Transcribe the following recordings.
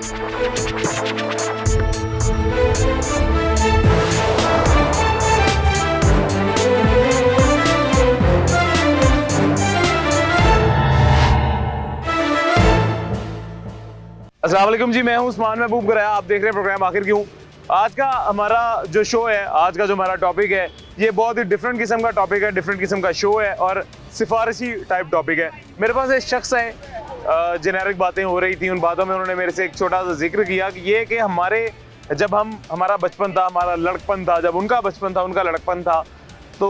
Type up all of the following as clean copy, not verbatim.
अस्सलाम वालेकुम जी, मैं हूं उस्मान महबूब गराया। आप देख रहे हैं प्रोग्राम आखिर क्यों। आज का हमारा जो शो है, आज का जो हमारा टॉपिक है, ये बहुत ही डिफरेंट किस्म का टॉपिक है, डिफरेंट किस्म का शो है और सिफारिशी टाइप टॉपिक है। मेरे पास एक शख्स है, जेनेरिक बातें हो रही थी, उन बातों में उन्होंने मेरे से एक छोटा सा जिक्र किया कि ये कि हमारा बचपन था, हमारा लड़कपन था, जब उनका बचपन था, उनका लड़कपन था, तो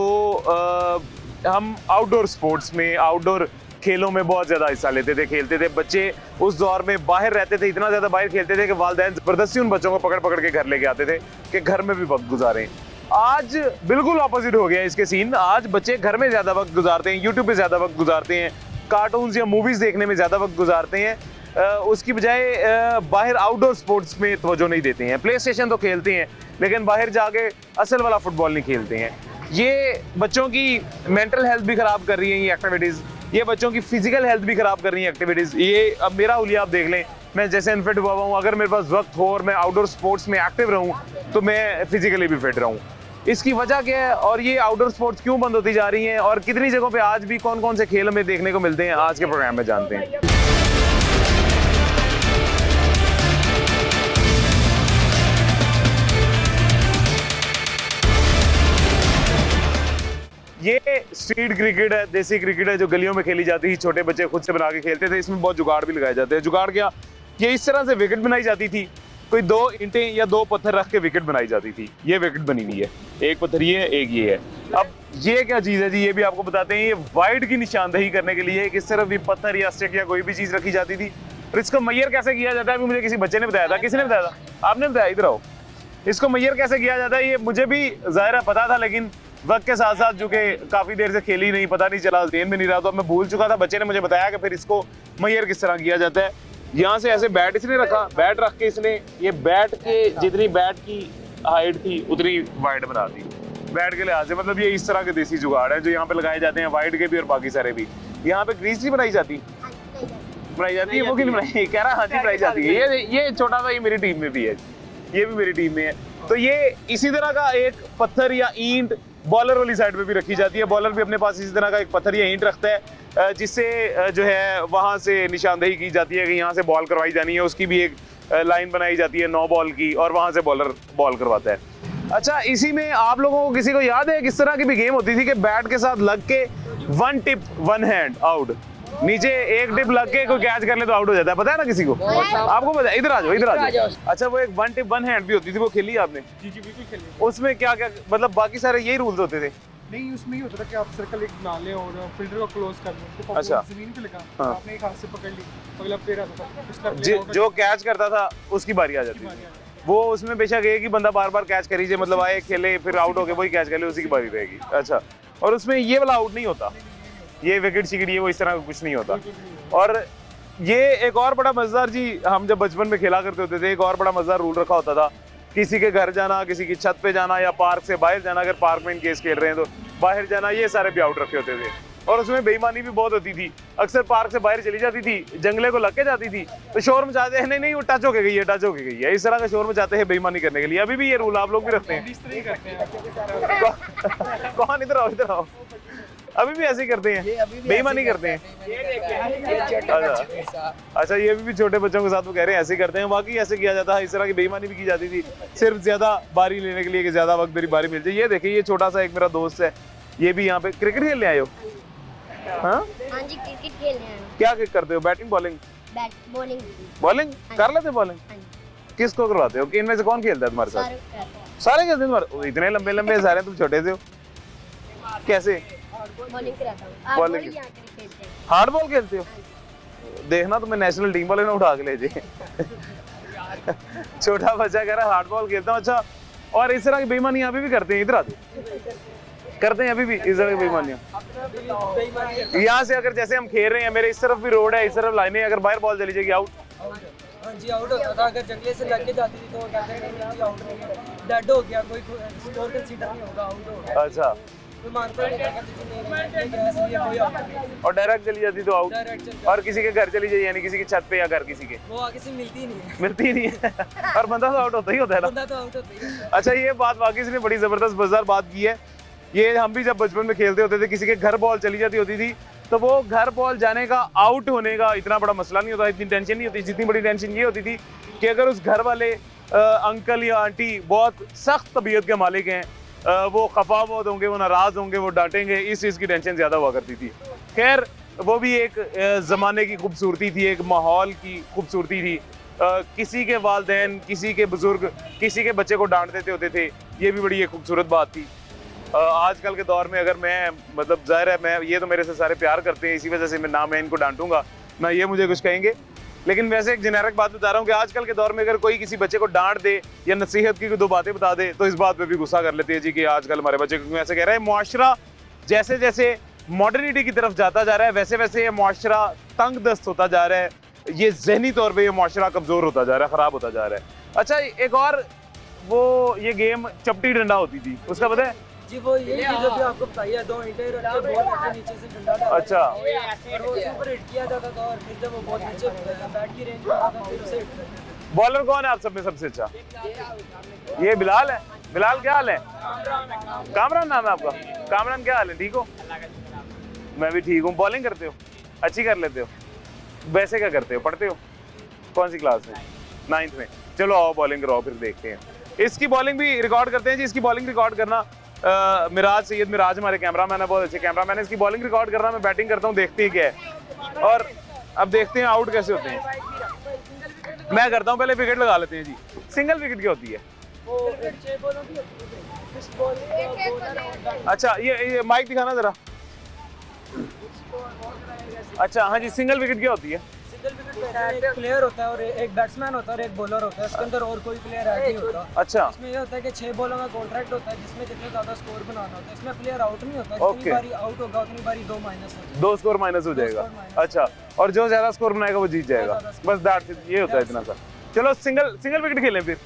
हम आउटडोर स्पोर्ट्स में, आउटडोर खेलों में बहुत ज़्यादा हिस्सा लेते थे, खेलते थे। बच्चे उस दौर में बाहर रहते थे, इतना ज़्यादा बाहर खेलते थे कि वालिदैन ज़बरदस्ती उन बच्चों को पकड़ पकड़ के घर लेके आते थे कि घर में भी वक्त गुजारें। आज बिल्कुल ऑपोजिट हो गया इसके सीन। आज बच्चे घर में ज़्यादा वक्त गुजारते हैं, यूट्यूब पे ज़्यादा वक्त गुजारते हैं, कार्टून्स या मूवीज़ देखने में ज़्यादा वक्त गुजारते हैं। उसकी बजाय बाहर आउटडोर स्पोर्ट्स में तवज्जो नहीं देते हैं। प्ले स्टेशन तो खेलते हैं, लेकिन बाहर जाके असल वाला फुटबॉल नहीं खेलते हैं। ये बच्चों की मेंटल हेल्थ भी ख़राब कर रही हैं ये एक्टिविटीज़, ये बच्चों की फिजिकल हेल्थ भी खराब कर रही है एक्टिविटीज़। ये अब मेरा हुलिया आप देख लें, मैं जैसे अनफिट हुआ हूँ, अगर मेरे पास वक्त हो और मैं आउटडोर स्पोर्ट्स में एक्टिव रहूँ तो मैं फिजिकली भी फिट रहूँ। इसकी वजह क्या है और ये आउटडोर स्पोर्ट्स क्यों बंद होती जा रही हैं और कितनी जगहों पे आज भी कौन कौन से खेल हमें देखने को मिलते हैं, आज के प्रोग्राम में जानते हैं। ये स्ट्रीट क्रिकेट है, देसी क्रिकेट है, जो गलियों में खेली जाती थी, छोटे बच्चे खुद से बना के खेलते थे। इसमें बहुत जुगाड़ भी लगाए जाते हैं। जुगाड़ क्या, ये इस तरह से विकेट बनाई जाती थी, कोई 2 ईंटें या 2 पत्थर रख के विकेट बनाई जाती थी। ये विकेट बनी हुई है, एक पत्थर ये है, एक ये है। अब ये क्या चीज़ है जी, ये भी आपको बताते हैं। ये वाइड की निशानदही करने के लिए किस तरह भी पत्थर या स्टिक या कोई भी चीज़ रखी जाती थी। और इसको मैयर कैसे किया जाता है, अभी मुझे किसी बच्चे ने बताया था। किसने बताया था? आपने बताया? इधर आओ। इसको मैयर कैसे किया जाता है ये मुझे भी ज़ाहिर है पता था, लेकिन वक्त के साथ साथ जो कि काफ़ी देर से खेली नहीं, पता नहीं चला, ध्यान में नहीं रहा, तो मैं भूल चुका था। बच्चे ने मुझे बताया कि फिर इसको मैयर किस तरह किया जाता है। यहाँ से ऐसे बैट इसने रखा, बैट रख के इसने ये बैट के जितनी बैट की हाइट थी उतनी वाइड बना दी बैट के लिहाज से। मतलब ये इस तरह के देसी जुगाड़ है जो यहाँ पे लगाए जाते हैं, वाइड के भी और बाकी सारे भी। यहाँ पे ग्रीस नहीं बनाई जाती है, वो क्यों नहीं बनाई? कह रहा हाँ जी बनाई जाती है। ये छोटा सा ये मेरी टीम में भी है, ये भी मेरी टीम में है। तो ये इसी तरह का एक पत्थर या ईंट बॉलर वाली साइड पे भी रखी जाती है। बॉलर भी अपने पास इसी तरह का एक पत्थर या ईंट रखता है, जिससे जो है वहाँ से निशानदेही की जाती है कि यहाँ से बॉल करवाई जानी है। उसकी भी एक लाइन बनाई जाती है 9 बॉल की, और वहाँ से बॉलर बॉल करवाता है। अच्छा, इसी में आप लोगों को किसी को याद है किस तरह की भी गेम होती थी कि बैट के साथ लग के 1 टिप 1 हैंड आउट, नीचे 1 टिप लग के कोई कैच कर ले तो आउट हो जाता है। पता है ना किसी को? आपको पता है? इधर आ जाओ, इधर आ जाओ। अच्छा, वो एक 1 टिप 1 हैंड भी होती थी, वो खेली आपने? जी जी बिल्कुल खेली। उसमें क्या क्या मतलब बाकी सारे यही रूल्स होते थे? नहीं, उसमें ये होता था कि आप सर्कल एक बना लें और फील्डर को क्लोज कर लें। तो अच्छा, जमीन पे लगा, हाँ। आपने एक हाथ से पकड़ ली, अगला प्लेयर आता था, जो कैच करता था उसकी बारी आ जाती थी। वो उसमें बेशक एक ही बंदा बार बार कैच करीजिए, मतलब आए खेले फिर आउट हो गए, वही कैच कर ले, उसी की बारी रहेगी। अच्छा, और उसमें ये वाला आउट नहीं होता, ये विकेट शिकेट ये वो इस तरह का कुछ नहीं होता। और ये एक और बड़ा मजेदार जी, हम जब बचपन में खेला करते होते थे, एक और बड़ा मजेदार रूल रखा होता था। किसी के घर जाना, किसी की छत पे जाना या पार्क से बाहर जाना, अगर पार्क में इन केस खेल रहे हैं तो बाहर जाना, ये सारे भी आउट रखे होते थे। और उसमें बेईमानी भी बहुत होती थी। अक्सर पार्क से बाहर चली जाती थी, जंगले को लग के जाती थी, तो शोर मचाते हैं, नहीं वो टच होके गई है, टच होके गई है, इस तरह का शोर मचाते हैं बेईमानी करने के लिए। अभी भी ये रूल आप लोग भी रखते हैं? कौन? इधर आओ, इधर आओ। अभी भी ऐसे ही करते हैं, बेईमानी करते हैं? अच्छा, ये भी छोटे बच्चों के साथ वो कह रहे हैं ऐसे करते हैं। वाकई ऐसे किया जाता है, इस तरह की बेईमानी भी की जाती थी, सिर्फ ज्यादा बारी लेने के लिए कि ज्यादा वक्त मेरी बारी मिल जाए। ये देखिए, ये छोटा सा एक मेरा दोस्त है, ये भी यहाँ पे क्रिकेट खेलने आए हो? हाँ जी, क्रिकेट खेलने आए। क्या करते हो? Batting, bowling? बॉलिंग। बॉलिंग कर लेते? बॉलिंग किसको करवाते हो? कि इनमें से कौन खेलता है तुम्हारे साथ? सारे खेलते हैं तुम्हारे? इतने लंबे लंबे सारे, तुम छोटे से हो, कैसे? बॉलिंग कराता हूं। बॉलिंग, हार्ड बॉल खेलते हो? देखना तुम्हें नेशनल टीम वाले ने उठा के ले जाए। छोटा बच्चा कह रहा है हार्ड बॉल खेलता हूँ। अच्छा, और इस तरह की बेईमानी अभी भी करते हैं? इधर आते करते हैं अभी भी इस तरह की बेईमानियां? यहाँ से अगर जैसे हम खेल रहे हैं, मेरे इस तरफ भी रोड है, इस तरफ लाइनें, अगर बाहर बॉल चली जाएगी आउट? हाँ जी, आउट होता था। अगर जंगले से लग के जाती थी तो कहते हैं कि आउट हो गया, डेड हो गया, कोई स्कोर कंसीडर नहीं होगा, आउट हो गया। अच्छा, मैं मानता नहीं था कि नहीं गैस लिए कोई आउट नहीं। और डायरेक्ट चली जाती तो आउट, डायरेक्ट चल और किसी के घर चली जाए यानी किसी की छत पे या घर किसी के वो आगे से मिलती ही नहीं है, मिलती ही नहीं है और बंदा तो आउट होता ही होता है ना। बंदा तो आउट होता ही है। अच्छा ये बात वाकई से बड़ी जबरदस्त मजेदार बात की है। ये हम भी जब बचपन में खेलते होते थे, किसी के घर बॉल चली जाती होती थी तो वो घर बॉल जाने का, आउट होने का इतना बड़ा मसला नहीं होता, इतनी टेंशन नहीं होती। जितनी बड़ी टेंशन ये होती थी कि अगर उस घर वाले अंकल या आंटी बहुत सख्त तबीयत के मालिक हैं, वो खफा बहुत होंगे, वो नाराज होंगे, वो डांटेंगे, इस चीज़ की टेंशन ज़्यादा हुआ करती थी। खैर वो भी एक ज़माने की खूबसूरती थी, एक माहौल की खूबसूरती थी। किसी के वालिदैन, किसी के बुजुर्ग किसी के बच्चे को डांट देते होते थे, ये भी बड़ी एक खूबसूरत बात थी। आजकल के दौर में अगर मैं, मतलब ज़ाहिर है मैं, ये तो मेरे से सारे प्यार करते हैं, इसी वजह से मैं इनको डांटूंगा ना ये मुझे कुछ कहेंगे, लेकिन वैसे एक जेनेरिक बात बता रहा हूँ कि आजकल के दौर में अगर कोई किसी बच्चे को डांट दे या नसीहत की दो बातें बता दे तो इस बात पे भी गुस्सा कर लेते हैं जी कि आजकल हमारे बच्चे, क्योंकि ऐसे कह रहे हैं मुआशरा जैसे जैसे मॉडर्निटी की तरफ जाता जा रहा है वैसे वैसे ये मुआशरा तंग दस्त होता जा रहा है, ये जहनी तौर पर ये मुआशरा कमज़ोर होता जा रहा है, ख़राब होता जा रहा है। अच्छा एक और वो ये गेम चपटी डंडा होती थी, उसका पता है जी? वो ये जो भी आपको बताइए, 2 ईंटें रख के बॉल रख के नीचे से डंडा डालते थे। अच्छा। और वो उसके ऊपर हिट किया जाता था और फिर जब वो बॉल नीचे होता था, बैट की रेंज में आता था, फिर उसे हिट करते थे। बॉलर कौन है आप सब में सबसे अच्छा? ये बिलाल है। बिलाल क्या हाल है? कामरान नाम है आपका? कामरान क्या हाल है, ठीक हो? मैं भी ठीक हूँ। बॉलिंग करते हो? अच्छी कर लेते हो? वैसे क्या करते हो, पढ़ते हो? कौन सी क्लास में? 9th में। चलो आओ बॉलिंग कराओ फिर देखते हैं। इसकी बॉलिंग भी रिकॉर्ड करते हैं जी। इसकी बॉलिंग रिकॉर्ड करना मिराज, सैयद मिराज हमारे कैमरामैन है, बहुत अच्छे कैमरामैन है। इसकी बॉलिंग रिकॉर्ड करना, मैं बैटिंग करता हूँ, देखते हैं क्या है और अब देखते हैं आउट कैसे होते हैं। मैं करता हूँ, पहले विकेट लगा लेते हैं जी। सिंगल विकेट क्या होती है? अच्छा ये माइक दिखाना जरा। अच्छा हाँ जी, सिंगल विकेट क्या होती है? सिंगल विकेट एक प्लेयर होता है और एक बैट्समैन होता है और एक बॉलर होता है, इसके अंदर और कोई प्लेयर ऐड नहीं होता। अच्छा। इसमें ये होता है कि 6 बॉलों का कॉन्ट्रैक्ट होता है जिसमें जितने ज्यादा स्कोर बनाना होता है। इसमें प्लेयर आउट नहीं होता, जितनी बारी आउट होगा उतनी बारी 2 माइनस हो जाएगा, 2 स्कोर माइनस हो जाएगा। अच्छा, और जो ज्यादा स्कोर बनाएगा वो जीत जाएगा, बस दैट ये होता है इतना सा। चलो सिंगल विकेट खेलें फिर।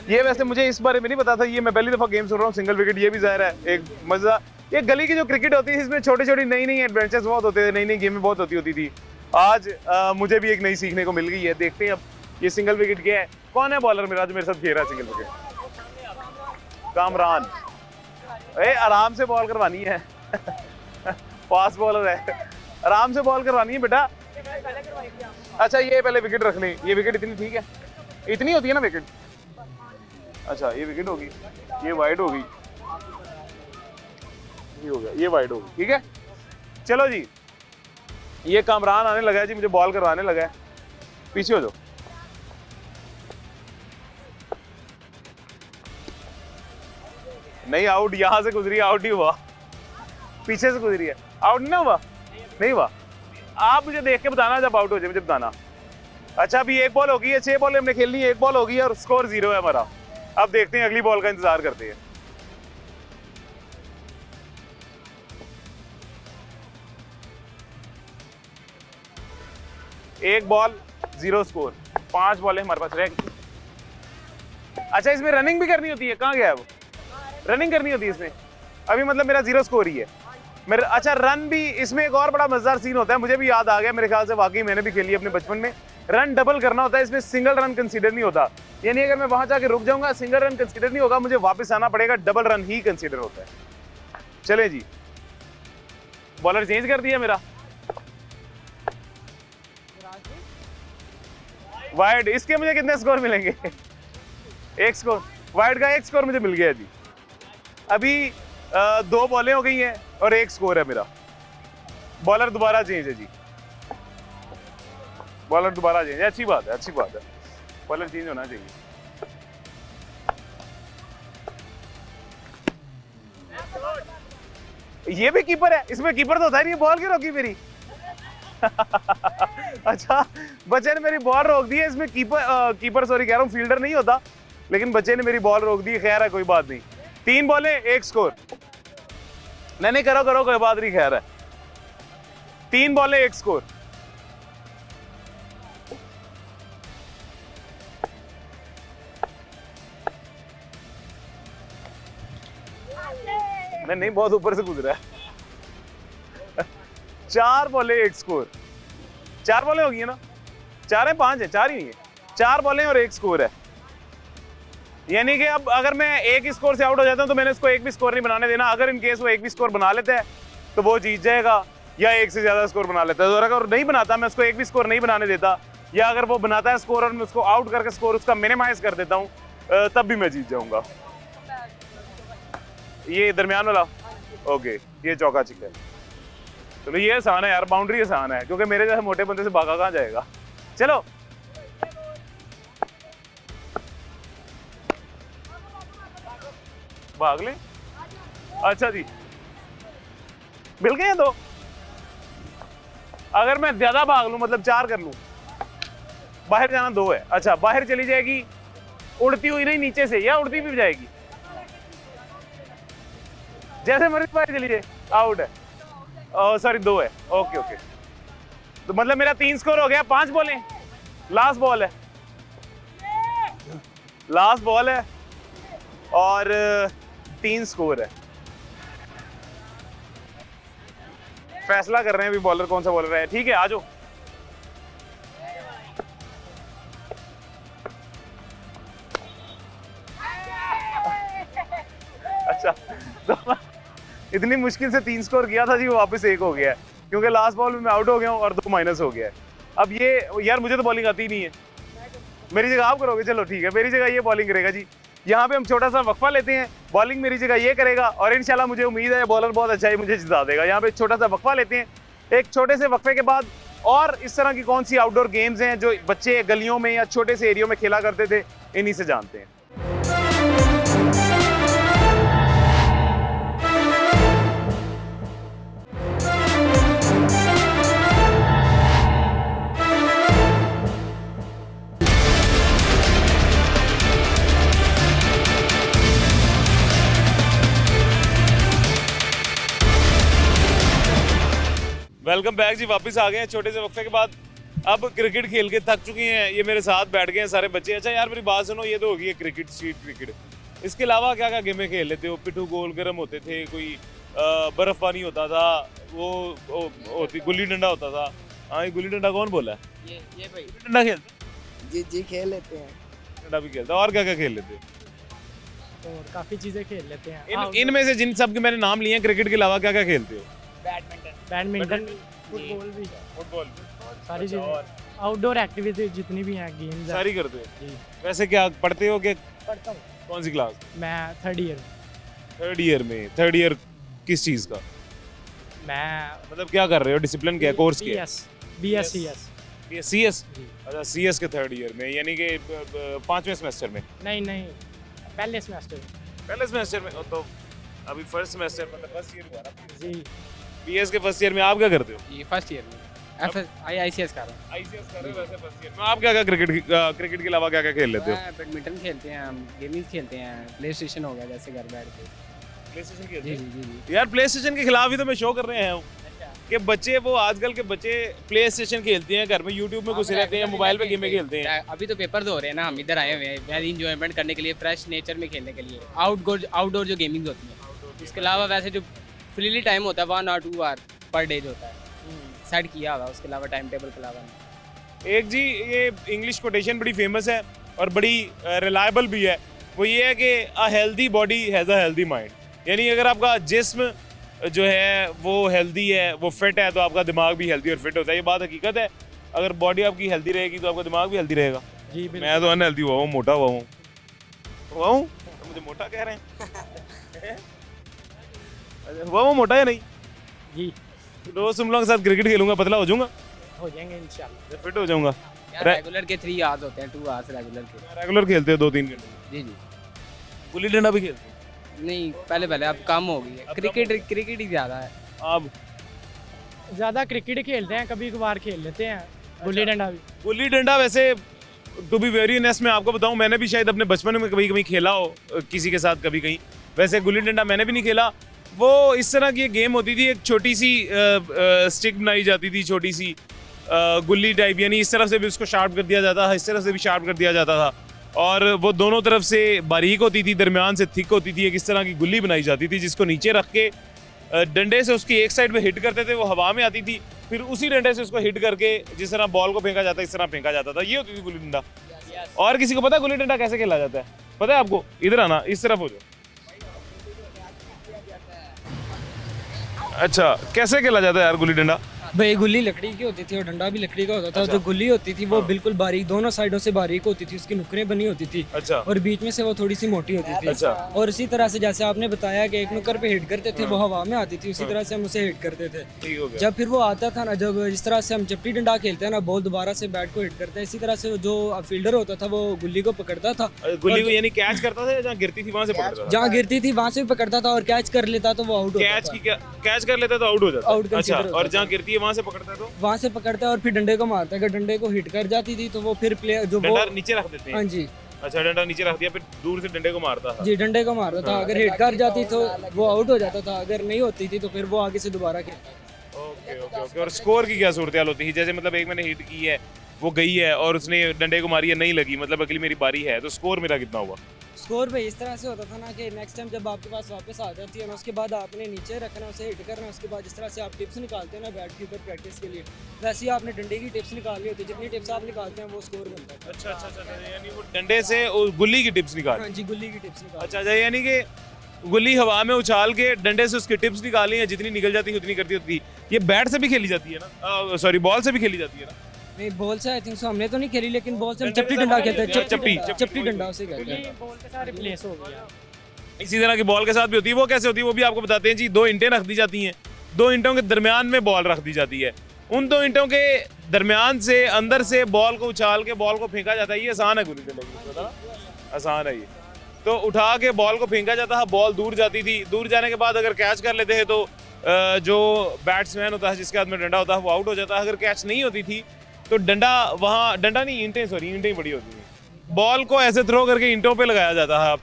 ये वैसे मुझे इस बारे में नहीं पता था, ये मैं पहली दफा गेम सुन रहा हूँ, सिंगल विकेट। ये भी जाहिर है एक मजा। ये गली की जो क्रिकेट होती है इसमें छोटी छोटी नई नई एडवेंचर्स बहुत होते थे, नई नई गेमें बहुत होती थी। आज मुझे भी एक नई सीखने को मिल गई है। देखते हैं अब ये सिंगल विकेट क्या है। कौन है बॉलर मेरा जो मेरे साथ खेल रहा है सिंगल विकेट? कामरान। आराम से बॉल करवानी है फास्ट बॉलर है, आराम से बॉल करवानी है बेटा। अच्छा ये पहले विकेट रख लें। ये विकेट इतनी ठीक है, इतनी होती है ना विकेट? अच्छा ये विकेट होगी, ये वाइड होगी, ये हो गया, ये वाइड होगी, ठीक है। चलो जी, ये कामरान आने लगा है जी, मुझे बॉल करवाने लगा है। पीछे हो जाओ। नहीं आउट, यहां से गुजरी, आउट ही हुआ। पीछे से गुजरी है, आउट नहीं ना हुआ? नहीं हुआ। आप मुझे देख के बताना जब आउट हो जाए, मुझे बताना। अच्छा अभी एक बॉल होगी है, 6 बॉल हमने खेलनी है, एक बॉल होगी और स्कोर 0 है हमारा। अब देखते हैं, अगली बॉल का इंतजार करते हैं। एक बॉल 0 स्कोर, 5 बॉलें हमारे पास रह गई। अच्छा इसमें रनिंग भी करनी होती है? कहाँ गया है वो? रनिंग करनी होती है इसमें। अभी मतलब मेरा 0 स्कोर ही है मेरा। अच्छा रन भी इसमें एक और बड़ा मजेदार सीन होता है, मुझे भी याद आ गया, मेरे ख्याल से वाकई मैंने भी खेली अपने बचपन में। रन डबल करना होता है इसमें, सिंगल रन कंसीडर नहीं होता। यानी अगर मैं वहां जाके रुक जाऊंगा, सिंगल रन कंसीडर नहीं होगा, मुझे वापस आना पड़ेगा, डबल रन ही कंसीडर होता है। चले जी, बॉलर चेंज कर दिया मेरा, वाइड। इसके मुझे कितने स्कोर मिलेंगे? 1 स्कोर, वाइड का 1 स्कोर मुझे मिल गया जी। अभी 2 बॉलें हो गई हैं और 1 स्कोर है मेरा। बॉलर दोबारा चेंज है जी, बॉलर दोबारा चेंज है। अच्छी बात है, अच्छी बात है, बॉलर चेंज होना चाहिए। ये भी कीपर है, इसमें कीपर तो होता ही नहीं, बॉल क्यों रोकी मेरी? अच्छा बच्चे ने मेरी बॉल रोक दी है। इसमें कीपर सॉरी कह रहा हूँ, फील्डर नहीं होता, लेकिन बच्चे ने मेरी बॉल रोक दी। खैर है, कोई बात नहीं। 3 बॉलें 1 स्कोर। नहीं करो करो, कोई बात नहीं, खैर है। 3 बॉलें 1 स्कोर। नहीं, बहुत ऊपर से गुजरा है। 4 बॉलें 1 स्कोर। 4 बॉलें होगी ना? 4 है 5 है? 4 ही नहीं है, 4 बॉलें और 1 स्कोर है। यानी कि अब अगर मैं एक ही स्कोर से आउट हो जाता हूं तो मैंने इसको एक भी स्कोर नहीं बनाने देना। अगर इन केस वो एक भी स्कोर बना लेता है तो वो जीत जाएगा, या एक से ज्यादा स्कोर बना लेता है। तो अगर नहीं बनाता, मैं उसको एक भी स्कोर नहीं बनाने देता, या अगर वो बनाता है स्कोर और मैं उसको आउट करके स्कोर उसका मिनिमाइज कर देता हूँ, तब भी मैं जीत जाऊंगा। ये दरमियान वाला, ओके, ये चौका चिक्का है। चलो ये आसान है यार, बाउंड्री आसान है, क्योंकि मेरे जैसे मोटे बंदे से भागा कहाँ जाएगा। चलो भाग ले। अच्छा जी, मिल गए हैं 2। अगर मैं ज्यादा भाग लूं, मतलब 4 कर लूं, बाहर जाना 2 है। अच्छा, बाहर चली जाएगी उड़ती हुई, नहीं नीचे से, या उड़ती भी जाएगी, जैसे मर्जी बाहर चली जाए, आउट है। सॉरी 2 है, ओके ओके। तो मतलब मेरा 3 स्कोर हो गया। 5 बॉलें, लास्ट बॉल है, लास्ट बॉल है और 3 स्कोर है। फैसला कर रहे हैं अभी बॉलर कौन सा बॉलर है। ठीक है, आ जाओ। अच्छा, तो इतनी मुश्किल से 3 स्कोर किया था जी, वो वापस 1 हो गया है, क्योंकि लास्ट बॉल में मैं आउट हो गया हूँ और 2 माइनस हो गया है। अब ये यार, मुझे तो बॉलिंग आती नहीं है, मेरी जगह आप करोगे। चलो ठीक है, मेरी जगह ये बॉलिंग करेगा जी। यहाँ पे हम छोटा सा वक्फा लेते हैं, बॉलिंग मेरी जगह ये करेगा और इंशाल्लाह मुझे उम्मीद है बॉलर बहुत अच्छा ही मुझे जिता देगा। यहाँ पे छोटा सा वक्फा लेते हैं। एक छोटे से वक्फे के बाद और इस तरह की कौन सी आउटडोर गेम्स हैं जो बच्चे गलियों में या छोटे से एरियो में खेला करते थे, इन्हीं से जानते हैं। वेलकम बैक जी, वापस आ गए हैं छोटे से वक्फे के बाद। अब क्रिकेट खेल के थक चुके हैं, ये मेरे साथ बैठ गए हैं सारे बच्चे। अच्छा यार मेरी बात सुनो, ये तो होगी है क्रिकेट, स्ट्रीट क्रिकेट, इसके अलावा क्या क्या गेमें खेल लेते हो? पिट्ठू गोल गर्म होते थे, कोई बर्फ पानी होता था, वो होती गुल्ली डंडा होता था। हाँ, ये गुल्ली डंडा कौन बोला है? ये भाई गुल्ली डंडा खेलते? जी जी खेल लेते हैं। डंडा भी खेलता। और क्या क्या खेल लेते हो? और काफ़ी चीज़ें खेल लेते हैं। इनमें से जिन सब के मैंने नाम लिए हैं, क्रिकेट के अलावा क्या क्या खेलते हो? बैडमिंटन, फुटबॉल भी, फुटबॉल, सारी चीज़ें, आउटडोर एक्टिविटीज जितनी भी हैं, गेम्स सारी करते हो? जी। वैसे क्या पढ़ते हो? कि पढ़ता हूँ कौन सी क्लास? मैं 3rd ईयर। 3rd ईयर में? 3rd ईयर किस चीज़ का? मैं मतलब क्या कर रहे हो? डिसिप्लिन क्या है? कोर्स क्या है? BScs। CS? जी। अच्छा, CS के 3rd ईयर में, यानी कि 5वें सेमेस्टर में? नहीं, पहले सेमेस्टर में। पहले सेमेस्टर में? तो अभी फर्स्ट सेमेस्टर, मतलब फर्स्ट ईयर हुआ ना जी। BS के फर्स्ट ईयर में। आप क्या करते हो? ये फर्स्ट ईयर में ICS कर रहा हूँ। ICS कर रहे हो वैसे फर्स्ट ईयर में। आप क्या क्या क्रिकेट के अलावा क्या क्या खेल लेते हो? बैडमिंटन खेलते हैं हम, गेमिंग खेलते हैं, प्ले स्टेशन हो गया जैसे घर बैठ के। प्लेस्टेशन खेलते जी हो? जी जी जी। यार प्ले स्टेशन के खिलाफ ही तो मैं शो कर रहे हैं कि बच्चे, वो आजकल के बच्चे प्ले स्टेशन खेलते हैं, घर में यूट्यूब में घुसे रहते हैं, मोबाइल पे गेमें खेलते हैं। अभी तो पेपर हो रहे हैं ना, हम इधर आए हुए हैं वेरी इंजॉयमेंट करने के लिए, फ्रेश नेचर में खेलने के लिए, आउटडोर जो गेमिंग होती है। इसके अलावा वैसे जो फ्रीली टाइम होता है 1 और 2 आवर पर डे जो होता है सेट किया हुआ, उसके अलावा टाइम टेबल के अलावा नहीं। एक जी, ये इंग्लिश कोटेशन बड़ी फेमस है और बड़ी रिलायबल भी है। वो ये है कि a healthy body has a healthy mind. यानी अगर आपका जिस्म जो है वो हेल्दी है, वो फिट है, तो आपका दिमाग भी हेल्दी और फिट होता है। ये बात हकीकत है। अगर बॉडी आपकी हेल्दी रहेगी तो आपका दिमाग भी हेल्दी रहेगा। जी मैं तो अनहेल्दी हुआ हूँ, मोटा हुआ हूँ, तो मुझे मोटा कह रहे हैं? हुआ हूँ मोटा या नहीं? जी, रोज तुम लोगों के साथ क्रिकेट खेलूंगा, पतला हो जाऊंगा, हो जाएंगे इंशाल्लाह। फिट हो जाऊंगा। रेगुलर के 3 आवर्स होते हैं, 2 आवर्स रेगुलर के। रेगुलर खेलते हो 2-3 घंटे? जी जी। गुल्ली डंडा भी खेलते हो? नहीं, पहले अब कम हो गई है, क्रिकेट ही ज़्यादा है। आप ज़्यादा क्रिकेट खेलते हैं, कभी कभार खेल लेते हैं गुल्ली डंडा भी। गुल्ली डंडा वैसे टू बी वेरी ऑनेस्ट मैं आपको बताऊं, मैंने भी शायद अपने बचपन में कभी खेला हो किसी के साथ कभी कहीं। वैसे गुल्ली डंडा मैंने भी नहीं खेला। वो इस तरह की एक गेम होती थी, एक छोटी सी स्टिक बनाई जाती थी, छोटी सी गुल्ली टाइप, यानी इस तरफ से भी उसको शार्प कर दिया जाता था, इस तरफ से भी शार्प कर दिया जाता था, और वो दोनों तरफ से बारीक होती थी, दरमियान से थिक होती थी। एक इस तरह की गुल्ली बनाई जाती थी जिसको नीचे रख के डंडे से उसकी एक साइड पे हिट करते थे, वो हवा में आती थी, फिर उसी डंडे से उसको हिट करके जिस तरह बॉल को फेंका जाता है इस तरह फेंका जाता था। ये होती थी गुल्ली डंडा। और किसी को पता है गुल्ली डंडा कैसे खेला जाता है? पता है आपको? इधर आना, इस तरफ हो जाओ। अच्छा, कैसे खेला जाता है यार गुल्ली डंडा? भाई गुल्ली लकड़ी की होती थी और डंडा भी लकड़ी का होता था। जो गुल्ली होती थी वो बिल्कुल बारीक, दोनों साइडों से बारीक होती थी, उसकी नुकरें बनी होती थी। अच्छा। और बीच में से वो थोड़ी सी मोटी होती थी। अच्छा। और इसी तरह से जैसे आपने बताया कि एक नुकर पे हिट करते थे, वो हवा में आती थी, उसी तरह से हम उसे हिट करते थे। ठीक हो गया। जब फिर वो आता था ना, जब जिस तरह से हम चपटी डंडा खेलते हैं ना, बॉल दोबारा से बैट को हिट करते हैं, इसी तरह से जो फील्डर होता था वो गुल्ली को पकड़ता था। गुल्ली को यानी कैच करता था या जहाँ गिरती थी वहां से पकड़ता था? जहाँ गिरती थी वहां से भी पकड़ता था, और कैच कर लेता तो वो आउट होता था। कैच कर लेता तो आउट हो जाता। आउट अच्छा, और जहाँ गिरती है वहां से पकड़ता है तो वहां से पकड़ता है और फिर डंडे को मारता है। अगर डंडे को हिट कर जाती थी तो वो फिर प्लेयर जो डंडा नीचे रख देते हैं। हाँ जी। अच्छा, डंडा नीचे रख दिया, फिर दूर से डंडे को मारता था। जी, डंडे को मारता था। अगर हिट कर जाती तो वो आउट हो जाता था, अगर नहीं होती थी तो फिर वो आगे से दोबारा खेलता। Okay okay okay. और स्कोर की क्या सूरत हाल होती है? जैसे मतलब एक मैंने हिट की है, वो गई है और उसने डंडे को मारी है, नहीं लगी, मतलब अगली मेरी बारी है, तो स्कोर मेरा कितना हुआ? स्कोर भाई इस तरह से होता था ना कि नेक्स्ट टाइम जब आपके पास वापस आ जाती है ना, उसके बाद आपने नीचे रखना, उसे हिट करना, उसके बाद जिस तरह से आप टिप्स निकालते हैं ना बैट के ऊपर प्रैक्टिस के लिए, वैसे ही आपने डंडे की टिप्स निकालनी होती है। जितनी टिप्स आप निकालते हैं वो स्कोर बनता है। अच्छा अच्छा अच्छा, यानी वो डंडे से गुल्ली की टिप्स निकाल। हाँ जी, गुल्ली की टिप्स निकाल। अच्छा, यानी कि गुल्ली हवा में उछाल के डंडे से उसकी टिप्स निकाली है, जितनी निकल जाती है उतनी करती होती। ये बैट से भी खेली जाती है ना? सॉरी, बॉल से भी खेली जाती है ना? नहीं, बॉल से आई थिंक सो हमने तो नहीं खेली, लेकिन बॉल से हम चपटी डंडा खेलते हैं। चपटी डंडा उसे कहते हैं। बॉल के साथ रिप्लेस हो गया। इसी तरह की बॉल के साथ भी होती है। वो कैसे होती है वो भी आपको बताते हैं जी। 2 ईंटें रख दी जाती हैं, 2 ईंटों के दरमियान में बॉल रख दी जाती है। उन 2 ईंटों के दरमियान से अंदर से बॉल को उछाल के बॉल को फेंका जाता है। ये आसान है गुल्ली डंडे की, आसान है ये। तो उठा के बॉल को फेंका जाता है, बॉल दूर जाती थी। दूर जाने के बाद अगर कैच कर लेते हैं तो जो बैट्समैन होता है जिसके हाथ में डंडा होता है वो आउट हो जाता है। अगर कैच नहीं होती थी तो डंडा वहाँ, डंडा नहीं, ईंटें, सॉरी ईंटें ही बड़ी होती थी। बॉल को ऐसे थ्रो करके ईंटों पे लगाया जाता है।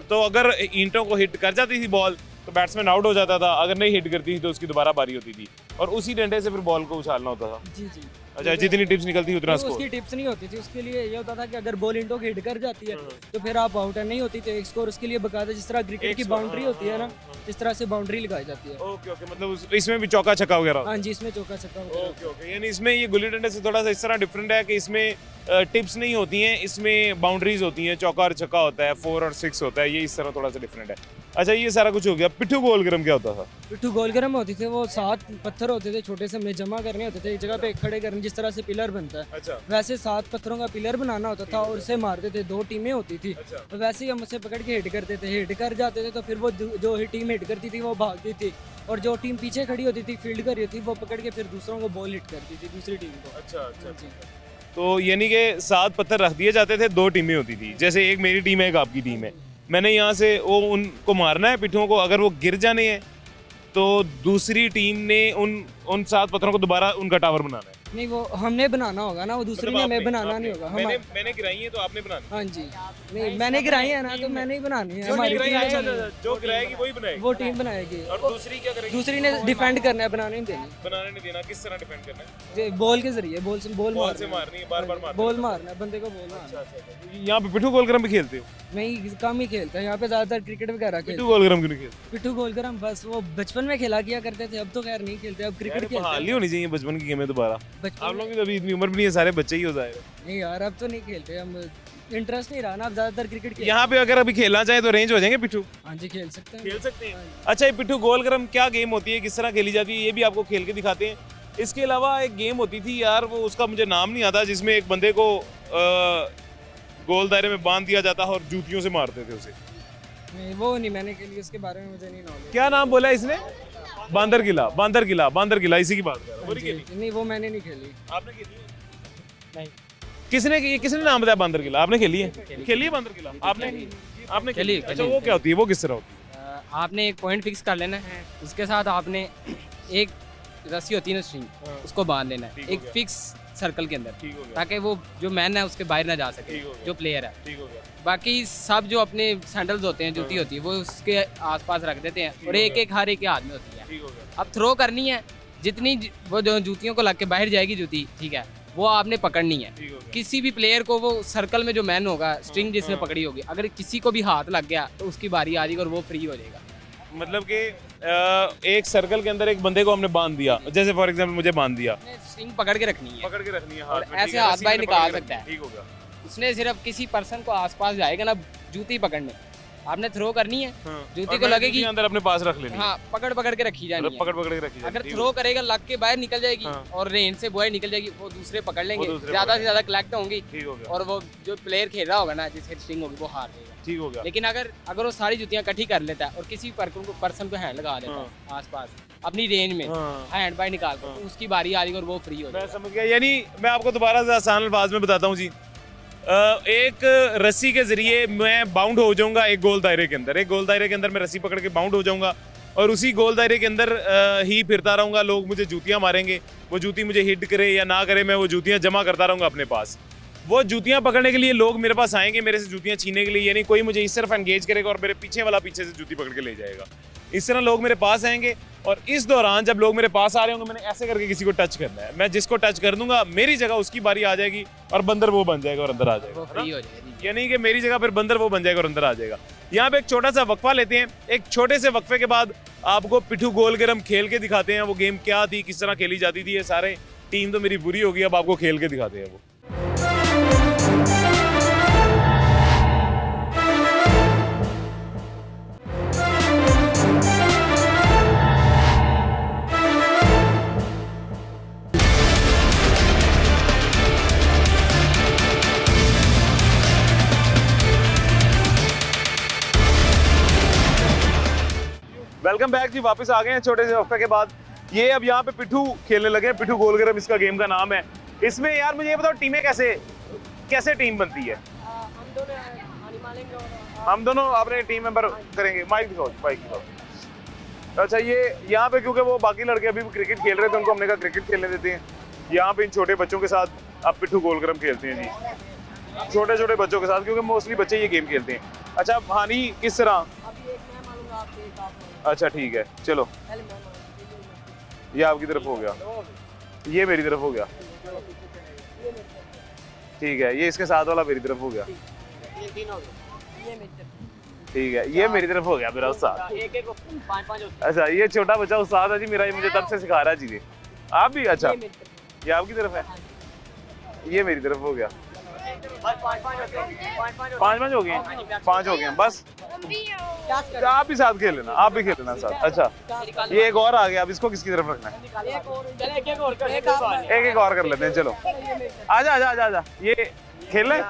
तो अगर ईंटों को हिट कर जाती थी बॉल तो बैट्समैन आउट हो जाता था। अगर नहीं हिट करती थी तो उसकी दोबारा बारी होती थी और उसी डंडे से फिर बॉल को उछालना होता था। जी जी। अच्छा, जितनी टिप्स निकलती उतना स्कोर। उसकी टिप्स नहीं होती थी, उसके लिए ये होता था कि अगर बॉल इंटो को हिट कर जाती है तो फिर आप आउट है, नहीं होती तो एक स्कोर उसके लिए बकायदा, जिस तरह क्रिकेट की बाउंड्री होती है ना, इस तरह से बाउंड्री लगाई जाती है। ओके ओके, मतलब इसमें भी चौका छक्का वगैरह? हाँ जी, इसमें चौका छक्का। ओके ओके, यानी इसमें ये गुल्ली डंडे से थोड़ा सा इस तरह डिफरेंट है कि इसमें टिप्स नहीं होती हैं, इसमें बाउंड्रीज होती हैं। चौका और छक्का होता है, 4 और 6 होता है, ये इस तरह थोड़ा सा डिफरेंट है। अच्छा, ये सारा कुछ हो गया। पिट्ठू गोलगरम क्या होता था? पिट्ठू गोलगरम होती थी, वो 7 पत्थर होते थे छोटे से, हमने जमा करने होते थे एक जगह पे खड़े करने, जिस तरह से पिलर बनता है। अच्छा। वैसे 7 पत्थरों का पिलर बनाना होता था और उसे मारते थे। 2 टीमें होती थी। अच्छा। तो वैसे ही हम उसे पकड़ के हिट करते थे। हिट कर जाते थे तो फिर वो जो टीम हिट करती थी वो भागती थी, और जो टीम पीछे खड़ी होती थी फील्ड कर रही थी वो पकड़ के फिर दूसरों को बॉल हिट करती थी, दूसरी टीम को। अच्छा अच्छा। तो यानी कि 7 पत्थर रख दिए जाते थे, 2 टीमें होती थी। जैसे एक मेरी टीम है, एक आपकी टीम है। मैंने यहाँ से वो उनको मारना है पिट्ठुओं को, अगर वो गिर जाने हैं तो दूसरी टीम ने उन 7 पत्थरों को दोबारा उनका टावर बनाना है। नहीं, वो हमने बनाना होगा ना, वो दूसरी मतलब ने हमें बनाना नहीं होगा। मैंने गिराई है तो आपने बनानी। हाँ जी। नहीं, मैंने गिराई है ना तो मैंने ही बनानी है। हमारी जो गिराएगी वही बनाएगी, वो टीम बनाएगी। और दूसरी क्या करेगी? दूसरी ने डिफेंड करना है, बनाने नहीं देनी। बनाने नहीं देना। किस तरह डिफेंड करना है? बॉल के जरिए, बॉल से बॉल से मारनी है, बार बार मारना, बॉल मारना है, बंदे को बॉल मारना। यहाँ पे पिट्ठू गोलगरम भी खेलते हो? नहीं, कम ही खेलते हैं यहाँ पे, ज्यादातर क्रिकेट वगैरह खेलते पिट्ठू गोलगरम क्यों नहीं खेलते? पिट्ठू गोलगरम बस वो बचपन में खेला किया करते थे, अब तो खैर नहीं खेलते, अब क्रिकेट खेलते बहाली होनी चाहिए बचपन की गेमें दोबारा। बचपन आप लोगों की तो अभी इतनी उम्र भी नहीं है, सारे बच्चे ही हो जाएगा। नहीं यार, अब तो नहीं खेलते हम, इंटरेस्ट नहीं रहा ना, अब ज्यादातर क्रिकेट खेलते। यहाँ पे अगर अभी खेलना चाहे तो रेंज हो जाएंगे पिट्ठू? हाँ जी, खेल सकते हैं। खेल सकते हैं। अच्छा, ये पिट्ठू गोलगरम क्या गेम होती है, किस तरह खेली जाती है, ये भी आपको खेल के दिखाते हैं। इसके अलावा एक गेम होती थी यार, वो उसका मुझे नाम नहीं आता, जिसमें एक बंदे को गोल दायरे में बांध दिया जाता है और जूतियों से मारते थे उसे। नहीं, वो नहीं मैंने खेली, उसके बारे में मुझे नहीं नॉलेज। क्या नाम बोला इसने? बांदर किला, बांदर किला, बांदर किला, इसी की बात कर रहा हूं। नहीं, वो मैंने नहीं खेली। आपने खेली है? नहीं। किसने नाम बताया बांदर किला? आपने खेली है? खेली है बांदर किला? आपने खेली? अच्छा, वो क्या होती है, वो किस तरह होती है? आपने एक पॉइंट फिक्स कर लेना है, उसके साथ आपने एक रस्सी होती है ना, स्ट्रिंग, उसको बांध लेना है एक फिक्स सर्कल के अंदर, ताकि वो जो मैन है उसके बाहर ना जा सके, जो प्लेयर है। ठीक हो गया। बाकी सब जो अपने सैंडल्स होते हैं, जूती होती है, वो उसके आसपास रख देते हैं और एक एक हर एक के हाथ में होती है। अब थ्रो करनी है, जितनी वो जो जूतियों को लग के बाहर जाएगी जूती, ठीक है, वो आपने पकड़नी है। किसी भी प्लेयर को, वो सर्कल में जो मैन होगा, स्ट्रिंग जिसने पकड़ी होगी, अगर किसी को भी हाथ लग गया तो उसकी बारी आ जाएगी और वो फ्री हो जाएगा। मतलब कि एक सर्कल के अंदर एक बंदे को हमने बांध दिया, जैसे फॉर एग्जांपल मुझे बांध दिया, स्ट्रिंग पकड़ के रखनी है, पकड़ के रखनी है और हाथ में, ऐसे हाथ बाहर निकाल सकता है। ठीक हो गया। उसने सिर्फ किसी पर्सन को आसपास जाएगा ना जूती पकड़ने, आपने थ्रो करनी है, जूती को लगेगी अंदर अपने पास रख लेनी है। हाँ, पकड़ पकड़ के रखी जानी है, पकड़ पकड़ के रखी जानी है। अगर थ्रो करेगा लग के बाहर निकल जाएगी और रेंज से बॉय निकल जाएगी, वो दूसरे पकड़ लेंगे, ज्यादा से ज्यादा कलेक्ट होंगी, ठीक हो गया। और वो जो प्लेयर खेल रहा होगा ना, जिसकी स्ट्रिंग होगी, वो हार जाएगा। ठीक हो गया। लेकिन अगर वो सारी जुतियां इकट्ठी कर लेता है और किसी पर्सन को हैंड लगा देता है आसपास अपनी रेंज में, हैंड बाय निकाल कर, तो उसकी बारी आ रही और वो फ्री हो जाएगा। मैं समझ गया। यानी मैं आपको दोबारा से आसान अल्फाज में बताता हूँ जी, एक रस्सी के जरिए मैं बाउंड हो जाऊंगा एक गोल दायरे के अंदर, एक गोल दायरे के अंदर मैं रस्सी पकड़ के बाउंड हो जाऊंगा और उसी गोल दायरे के अंदर ही फिरता रहूंगा, लोग मुझे जूतियां मारेंगे, वो जूती मुझे हिट करे या ना करे, मैं वो जूतियां जमा करता रहूंगा अपने पास। वो जूतियां पकड़ने के लिए लोग मेरे पास आएंगे, मेरे से जूतियां छीनने के लिए, यानी कोई मुझे इस तरफ एंगेज करेगा और मेरे पीछे वाला पीछे से जूती पकड़ के ले जाएगा। इस तरह लोग मेरे पास आएंगे और इस दौरान जब लोग मेरे पास आ रहे होंगे, मैंने ऐसे करके किसी को टच करना है, मैं जिसको टच कर दूंगा मेरी जगह उसकी बारी आ जाएगी और बंदर वो बन जाएगा और अंदर आ जाएगा, फ्री हो जाएगा। यानी कि मेरी जगह फिर बंदर वो बन जाएगा और अंदर आ जाएगा। यहाँ पे एक छोटा सा वक्फा लेते हैं, एक छोटे से वक्फे के बाद आपको पिट्ठू गोल के हम खेल के दिखाते हैं वो गेम क्या थी, किस तरह खेली जाती थी। ये सारे टीम तो मेरी बुरी होगी, अब आपको खेल के दिखाते हैं वो। वेलकम बैक जी, वापस आ गए हैं छोटे से वक्फे के बाद। ये अब यहाँ पे पिट्ठू खेलने लगे हैं, पिट्ठू गोलगरम इसका गेम का नाम है। इसमें यार मुझे ये बताओ टीमें कैसे टीम बनती है? हम दोनों अपने टीम मेंबर करेंगे। माइक दिखाओ। अच्छा, ये यहाँ पे क्योंकि वो बाकी लड़के अभी भी क्रिकेट खेल रहे थे, उनको हमने कहा क्रिकेट खेलने देते हैं। यहाँ पे इन छोटे बच्चों के साथ अब पिट्ठू गोलगरम खेलते हैं जी, छोटे छोटे बच्चों के साथ, क्योंकि मोस्टली बच्चे ये गेम खेलते हैं। अच्छा हानी, किस तरह? अच्छा ठीक है, चलो ये आपकी तरफ हो गया, ये मेरी तरफ हो गया, ठीक है, ये इसके साथ वाला मेरी तरफ हो गया, ठीक है, ये मेरी तरफ हो गया मेरा उस्ताद। अच्छा, ये छोटा बच्चा उस्ताद है जी मेरा, ये मुझे तब से सिखा रहा है चीजें। आप भी? अच्छा, ये आपकी तरफ है, ये मेरी तरफ हो गया। 5 हो गए हैं बस। आप भी साथ खेल लेना, आप भी खेल लेना साथ। अच्छा, ये एक और आ गया, अब इसको किसकी तरफ रखना है? एक और कर लेते हैं, चलो आजा। ये खेलना है,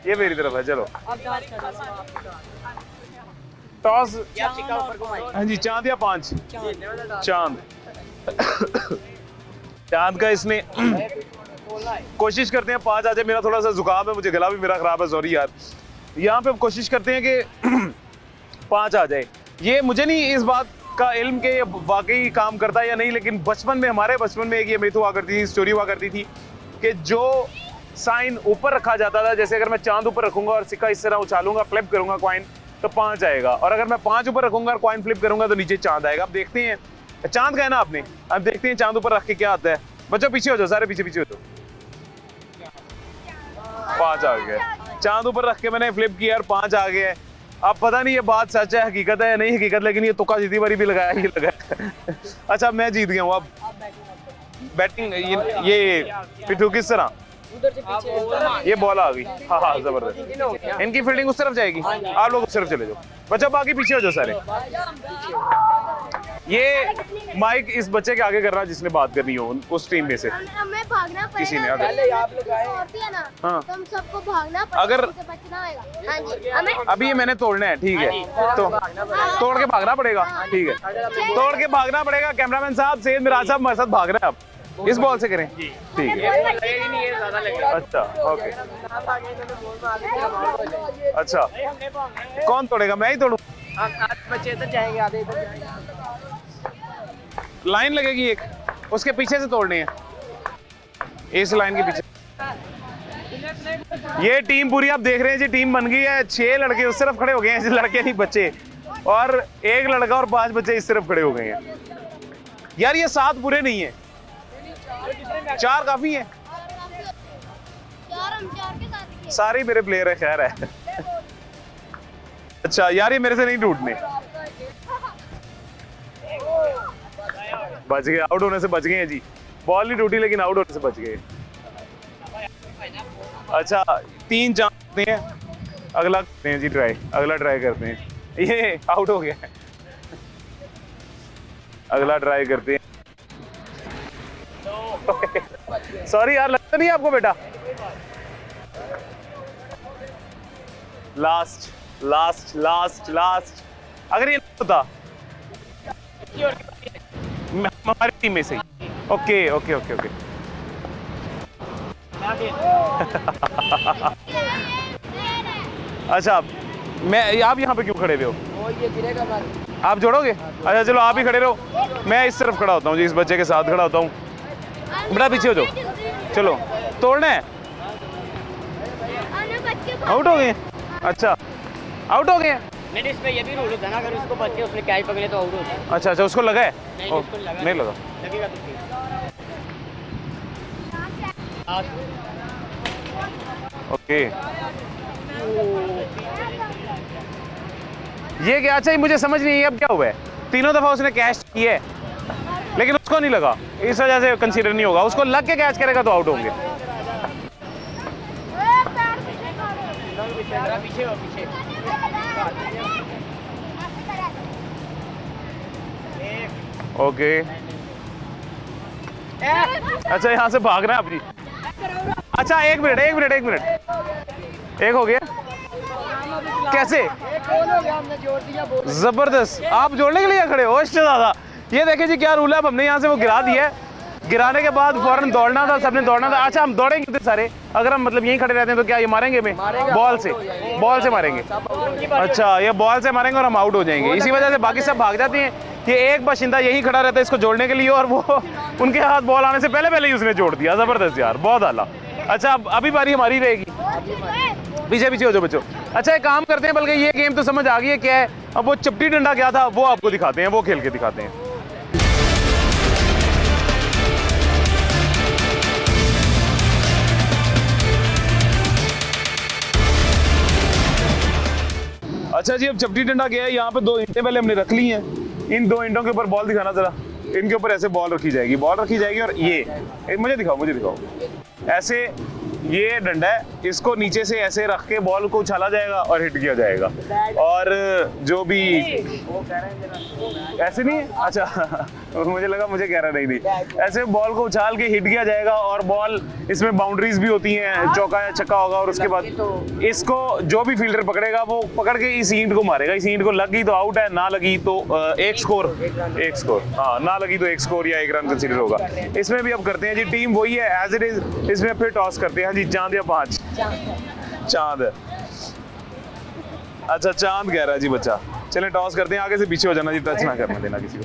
ये मेरी तरफ है, चलो टॉस। हाँ जी, चांद या 5? चांद का इसने कोशिश करते हैं 5 आ जाए। मेरा थोड़ा सा जुकाम है, मुझे गला भी मेरा खराब है, सॉरी यार। यहाँ पे कोशिश करते हैं कि 5 आ जाए। ये मुझे नहीं इस बात का इल्म के वाकई काम करता है या नहीं, लेकिन बचपन में, हमारे बचपन में एक ये मिथ हुआ करती थी, स्टोरी हुआ करती थी कि जो साइन ऊपर रखा जाता था, जैसे अगर मैं चांद ऊपर रखूंगा और सिक्का इस तरह उछालूंगा, फ्लिप करूंगा कॉइन, तो 5 आएगा, और अगर मैं 5 ऊपर रखूंगा और कॉइन फ्लिप करूंगा तो नीचे चांद आएगा। अब देखते हैं, चांद का है ना आपने, अब देखते हैं चांद ऊपर रख के क्या आता है। बच्चों पीछे हो जाओ, सारे पीछे हो जाओ। 5 आ गया, चांद ऊपर रख के मैंने फ्लिप किया और 5 आ गया। अब पता नहीं ये बात सच है, हकीकत है या नहीं हकीकत, लेकिन ये तुक्का जीती बारी भी लगाया, ये लगाया। अच्छा, मैं जीत गया हूँ। अब बैटिंग ये पिट्ठू किस तरह? ये बॉल आ गई, हाँ जबरदस्त। इनकी फील्डिंग उस तरफ जाएगी, आप लोग उस तरफ चले जाओ। बच्चा बाकी पीछे हो जाओ सारे। ये माइक इस बच्चे के आगे कर रहा है जिसने बात करनी हो, उस टीम में से हमें भागना पड़ेगा। किसी ने पहले आप लोग आए होती है ना, हाँ, तो हम सबको भागना पड़ेगा, अगर बचना होगा। हाँ जी, हमें अभी ये मैंने तोड़ना है, ठीक है, तो तोड़ के भागना पड़ेगा, ठीक है, तोड़ के भागना पड़ेगा। कैमरामैन साहब, सेद मिराज साहब हमारे साथ भाग रहे हैं। अब इस बॉल से करें, ठीक है, अच्छा ओके। अच्छा, कौन तोड़ेगा? मैं ही तोड़ूं? बच्चे इधर जाएंगे, आधे इधर जाएंगे। लाइन लगेगी एक, उसके पीछे से तोड़नी है, इस लाइन के पीछे। ये टीम पूरी आप देख रहे हैं जी, टीम बन गई है। 6 लड़के उस तरफ खड़े हो गए हैं, लड़के नहीं बच्चे, और 1 लड़का और 5 बच्चे इस तरफ खड़े हो गए हैं। यार ये 7 बुरे नहीं है, 4 काफी है। सारे ही मेरे प्लेयर है, खैर है। अच्छा यार ये मेरे से नहीं टूटने, बच गए, आउट होने से बच गए हैं जी। बॉल नहीं टूटी लेकिन आउट होने से बच गए। अच्छा 3 चांस देते हैं, अगला करते हैं जी ट्राई, अगला ट्राई करते हैं। ये आउट हो गया, अगला ट्राई करते हैं। सॉरी यार, लगता नहीं आपको बेटा। लास्ट लास्ट लास्ट लास्ट, अगर ये नहीं होता हमारी टीम में से। Okay okay okay okay. अच्छा मैं, आप यहाँ पे क्यों खड़े हुए हो? आप जोड़ोगे? अच्छा चलो आप ही खड़े रहो, मैं इस तरफ खड़ा होता हूँ जी, इस बच्चे के साथ खड़ा होता हूँ। बड़ा पीछे हो जाओ, चलो तोड़ना है। आउट हो गए? अच्छा आउट हो गए। नहीं, इसमें ये भी रूल होता है ना, अगर उसको बच्चे उसने कैच पकड़े तो आउट होता है। अच्छा अच्छा, उसको लगा है? नहीं, उसको लगा नहीं लगा, लगेगा तो ओके। ये क्या? अच्छा मुझे समझ नहीं है अब क्या हुआ है। तीनों दफा उसने कैच किया है लेकिन उसको नहीं लगा, इस वजह से कंसीडर नहीं होगा। उसको लग के कैच करेगा तो आउट होंगे। पीछे हो, पीछे। ओके अच्छा यहाँ से भागना है अपनी। अच्छा एक मिनट एक मिनट एक मिनट, एक हो गया कैसे? जबरदस्त, आप जोड़ने के लिए खड़े हो? इससे ज्यादा ये देखें जी क्या रूल है। अब हमने यहाँ से वो गिरा दिया है, गिराने के बाद फौरन दौड़ना था, सबने दौड़ना था। अच्छा हम दौड़ेंगे कितने सारे? अगर हम मतलब यहीं खड़े रहते हैं तो क्या ये मारेंगे हमें? बॉल से, बॉल से मारेंगे। अच्छा ये बॉल से मारेंगे और हम आउट हो जाएंगे। इसी वजह से बाकी सब भाग जाते हैं। ये एक बाशिंदा यही खड़ा रहता है इसको जोड़ने के लिए, और वो उनके हाथ बॉल आने से पहले पहले ही उसने जोड़ दिया। जबरदस्त यार, बहुत आला। अच्छा अभी बारी हमारी रहेगी, पीछे पीछे हो जाओ बच्चों। अच्छा एक काम करते हैं, बल्कि ये गेम तो समझ आ गई है क्या है। अब वो चपटी डंडा क्या था वो आपको दिखाते हैं, वो खेल के दिखाते हैं। अच्छा जी अब चपटी डंडा क्या है, यहाँ पे 2 ईंटें पहले हमने रख ली हैं। इन 2 ईंटों के ऊपर बॉल दिखाना जरा, इनके ऊपर ऐसे बॉल रखी जाएगी, बॉल रखी जाएगी। और ये मुझे दिखाओ, मुझे दिखाओ। ऐसे ये डंडा है, इसको नीचे से ऐसे रख के बॉल को उछाला जाएगा और हिट किया जाएगा। और जो भी ऐसे नहीं है, अच्छा मुझे लगा मुझे कह रहा नहीं, ऐसे बॉल को उछाल के हिट किया जाएगा। और बॉल इसमें बाउंड्रीज भी होती हैं, चौका या छक्का होगा। और उसके बाद इसको जो भी फील्डर पकड़ेगा वो पकड़ के इस ईंट को मारेगा। इस ईंट को लगी तो आउट है, ना लगी तो एक स्कोर, हाँ ना लगी तो 1 स्कोर या 1 रन कंसीडर होगा। इसमें भी अब करते हैं जी, टीम वही है एज इट इज। इसमें फिर टॉस करते हैं जी, चांद या 5? चांद है। अच्छा चांद कह रहा है जी बच्चा, चलें टॉस करते हैं। आगे से पीछे हो जाना जी, टच ना करना देना किसी को।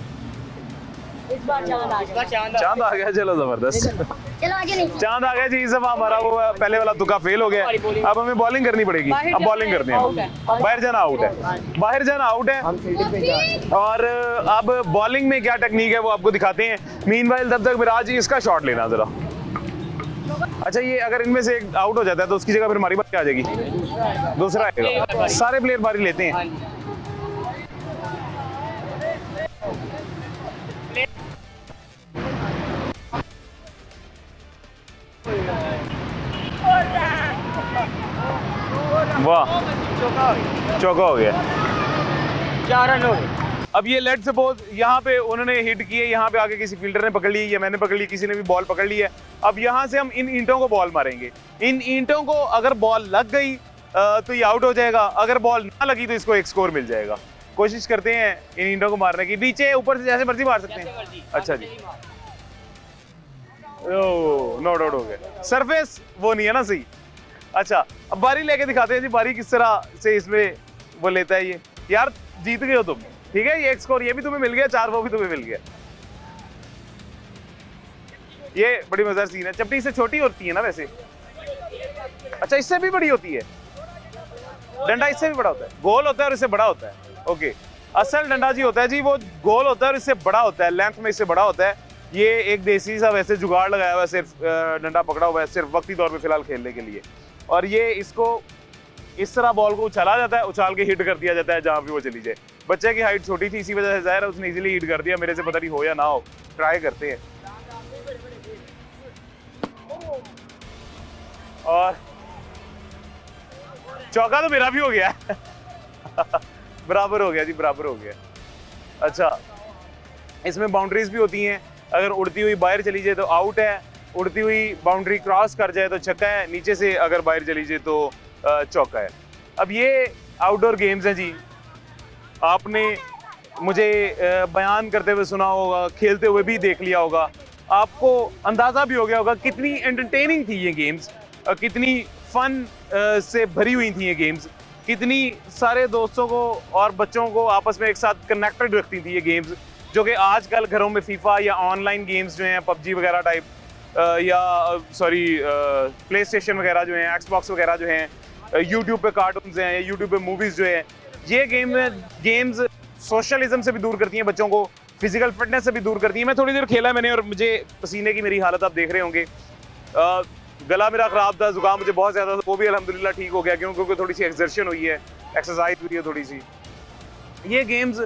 इस बार चांद आ गया, चलो जबरदस्त। चलो आगे नहीं। चांद आ गया जी। इस दफा हमारा वो पहले वाला तुक्का फेल हो गया, अब हमें बॉलिंग करनी पड़ेगी। अब बॉलिंग करते हैं, बाहर जाना आउट है, बाहर जाना आउट है। और अब बॉलिंग में क्या टेक्निक है वो आपको दिखाते हैं। मीनवाइल तब तक मिराज इसका शॉट लेना जरा। अच्छा ये अगर इनमें से एक आउट हो जाता है तो उसकी जगह फिर हमारी बारी आ जाएगी, दूसरा आएगा। सारे प्लेयर बारी लेते हैं। वाह चौका हो गया, 4 रन हो गए। अब ये लेट सपोज यहाँ पे उन्होंने हिट किए, यहाँ पे आके किसी फील्डर ने पकड़ ली या मैंने पकड़ ली, किसी ने भी बॉल पकड़ ली है। अब यहाँ से हम इन ईंटों को बॉल मारेंगे। इन ईंटों को अगर बॉल लग गई तो ये आउट हो जाएगा, अगर बॉल ना लगी तो इसको 1 स्कोर मिल जाएगा। कोशिश करते हैं इन ईंटों को मारने की। नीचे ऊपर से जैसे मर्जी मार सकते हैं। अच्छा जी, ओह नो डाउट हो गया, सरफेस वो नहीं है ना सही। अच्छा अब बारी लेके दिखाते हैं जी, बारी किस तरह से इसमें वो लेता है ये। यार जीत गए हो तुम, ठीक है। ये 1 स्कोर ये भी तुम्हें मिल गया, 4 वो भी तुम्हें मिल गया। ये बड़ी मजेदार सीन है। चपटी इससे छोटी होती है ना वैसे? अच्छा इससे भी बड़ी होती है डंडा, इससे भी बड़ा होता है, गोल होता है और इससे बड़ा होता है। ओके असल डंडा जी होता है जी वो गोल होता है और इससे बड़ा होता है, लेंथ में इससे बड़ा होता है। ये एक देसी सा वैसे जुगाड़ लगाया हुआ है, सिर्फ डंडा पकड़ा हुआ है सिर्फ वक्ती तौर पे फिलहाल खेलने के लिए। और ये इसको इस तरह बॉल को उछाला जाता है, उछाल के हिट कर दिया जाता है जहाँ भी वो चली जाए। बच्चे की हाइट छोटी थी, इसी वजह से जाहिर है उसने इजीली हिट कर दिया। मेरे से पता नहीं हो या ना हो, ट्राई करते हैं। और चौका तो मेरा भी हो गया बराबर हो गया जी, बराबर हो गया। अच्छा, इसमें बाउंड्रीज भी होती हैं। अगर उड़ती हुई बाहर चली जाए तो आउट है, उड़ती हुई बाउंड्री क्रॉस कर जाए तो छक्का है, नीचे से अगर बाहर चली जाए तो चौका है। अब ये आउटडोर गेम्स हैं जी, आपने मुझे बयान करते हुए सुना होगा, खेलते हुए भी देख लिया होगा, आपको अंदाज़ा भी हो गया होगा कितनी एंटरटेनिंग थी ये गेम्स, कितनी फन से भरी हुई थी ये गेम्स, कितनी सारे दोस्तों को और बच्चों को आपस में एक साथ कनेक्टेड रखती थी ये गेम्स, जो कि आजकल घरों में फीफा या ऑनलाइन गेम्स जो हैं पबजी वगैरह टाइप या सॉरी प्ले स्टेशन वगैरह जो हैं, एक्सबॉक्स वगैरह जो हैं, यूट्यूब पे कार्टून्स हैं या यूट्यूब पे मूवीज़ जो है, ये गेम्स सोशलिज्म से भी दूर करती हैं बच्चों को, फिजिकल फिटनेस से भी दूर करती हैं। मैं थोड़ी देर खेला मैंने और मुझे पसीने की मेरी हालत आप देख रहे होंगे, गला मेरा ख़राब था, जुकाम मुझे बहुत ज़्यादा था, वो भी अल्हम्दुलिल्लाह ठीक हो गया क्योंकि थोड़ी सी एक्सर्शन हुई है, एक्सरसाइज हुई है थोड़ी सी। ये गेम्स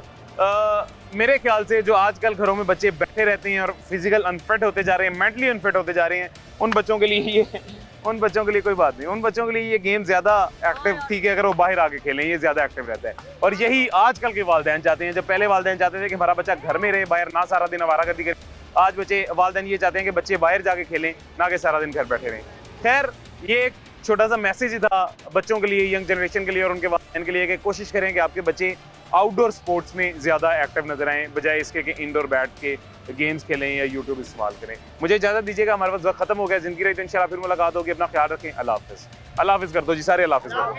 मेरे ख्याल से जो आजकल घरों में बच्चे बैठे रहते हैं और फिजिकल अनफिट होते जा रहे हैं, मेंटली अनफिट होते जा रहे हैं, उन बच्चों के लिए कोई बात नहीं, उन बच्चों के लिए ये गेम ज़्यादा एक्टिव थी कि अगर वो बाहर आके खेलें, ये ज़्यादा एक्टिव रहता है। और यही आजकल के वालिदैन चाहते हैं। जब पहले वालिदैन चाहते थे कि हमारा बच्चा घर में रहे, बाहर ना सारा दिन आवारागर्दी करे, आज वालिदैन ये चाहते हैं कि बच्चे बाहर जाके खेलें, ना कि सारा दिन घर बैठे रहें। खैर, ये एक छोटा सा मैसेज था बच्चों के लिए, यंग जनरेशन के लिए और उनके वालिदैन के लिए कि कोशिश करें कि आपके बच्चे आउटडोर स्पोर्ट्स में ज़्यादा एक्टिव नजर आएँ, बजाय इसके कि इंडोर बैठ के गेम्स खेलें या यूट्यूब इस्तेमाल करें। मुझे इजाज़त दीजिएगा, हमारे पास वक्त खत्म हो गया। ज़िंदगी रही तो इंशाल्लाह फिर मुलाकात होगी। अपना ख्याल रखें। अल्लाह हाफ़िज़। अल्लाह हाफ़िज़ कर दो जी सारे, अल्लाह हाफ़िज़ कर दो।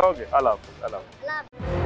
ओके, अल्लाह हाफ़िज़।